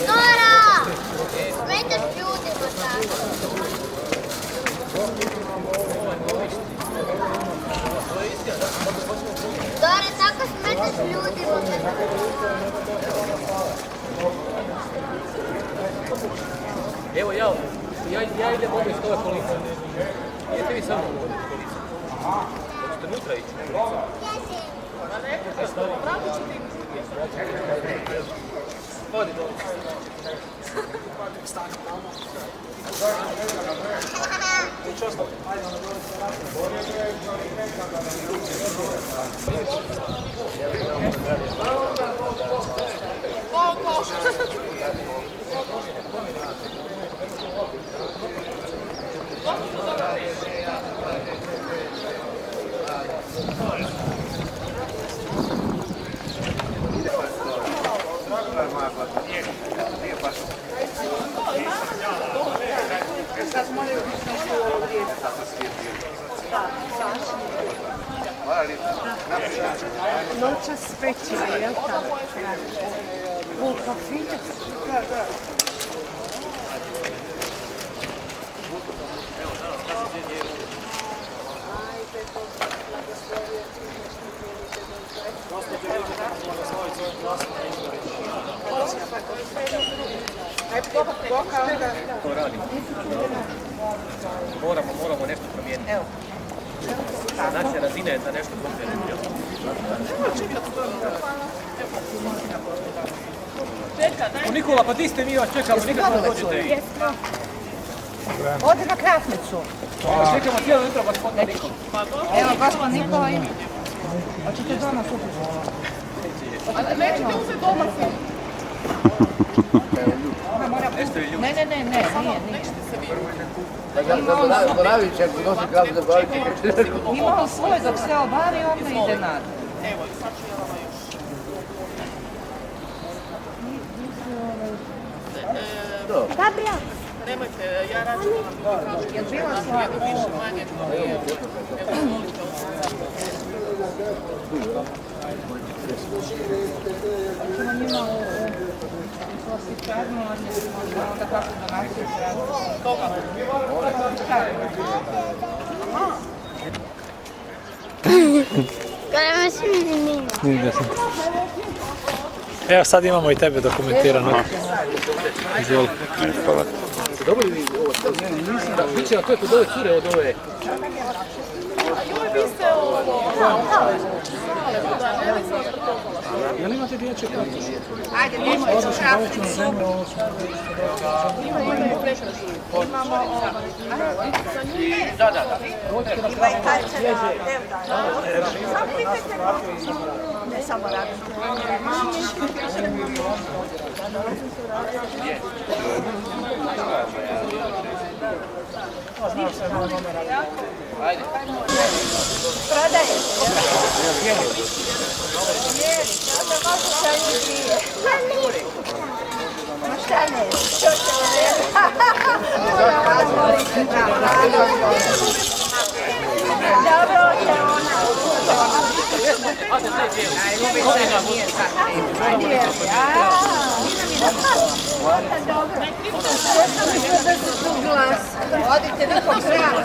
Nora! Smetaš ljudima tako. Dora, tako smetaš ljudima. Evo ja idem ovdje iz tove police. Idete vi samo ovdje iz police. Hoćete nutra ići? Hodi dole. Noćas spećiva, jel tako? U kafiću? Da. To radim. Moramo nešto promijeniti. Znači, razina je da nešto pokrenemo. Nikola, pa di ste mi vas čekamo, nikad ne dođete. Ode na Krasnicu. Čekamo cijelo jutro gospodina Nikola. Evo, gospod Nikola ima. Hoćete doma kupiti? Nećete uzeti doma film. Ne, nije. Zaboravit će, ako nosi kravu zaboravit će. Ima on svoj dok se obavi, onda ide nadal. Evo, i sad ću jelama još. Gabriel. Nemojte, ja radim na drugi tražiti. Jedno više manje, to nije. Evo, molite Ćemo njima u klasičarnu, onda kako donaciju tražiti. Koga? Kada me svi zanima. Evo sad imamo i tebe dokumentirano. Izvoli. Dobro li ovo? Mislim da bit će na koje kod ove cure od ove. Vi ste ovo... Jel imate dječje kartice? Ajde, nećemo u Krasnicu. Imamo Da. Ima i karće na Devdana. Samo pitajte kako. Ne samo raditi. Ajde. Prodaje. Onda možda šta je dvije. Ma šta ne, što će dobro je ona. Ljubica nije sad nije. Dobro. Da se tu glas. Odite vi po kravu.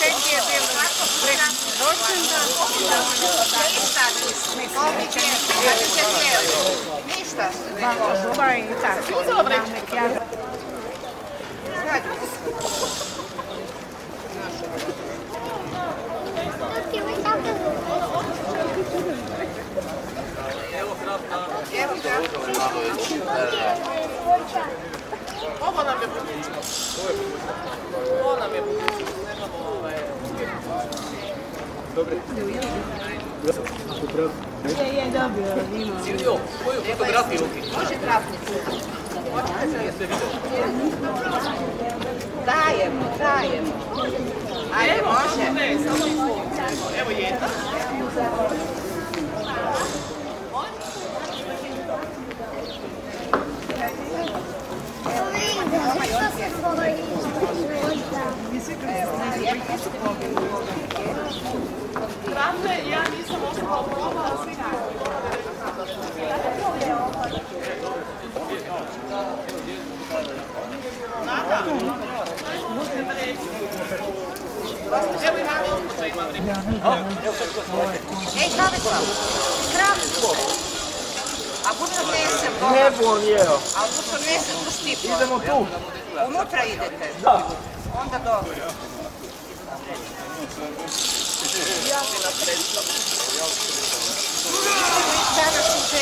Neki je bio rođendan. Ništa nismo. Ništa. Žubar i tako. Ovo nam je budućnost. Ovo nam je budućnost. Silvio, koju fotografiju uki? Može trafnicu. Dajemo. Ajde, može. Evo jedna. Pravda, ja nisam ostala probala svi Nada. Ej, Tomislav, kravstvo. A bučno nesem. Ne bu on jeo. A bučno nesem u štipu. Idemo tu. Unutra idete? Da. Onda dobro. Danas u 7.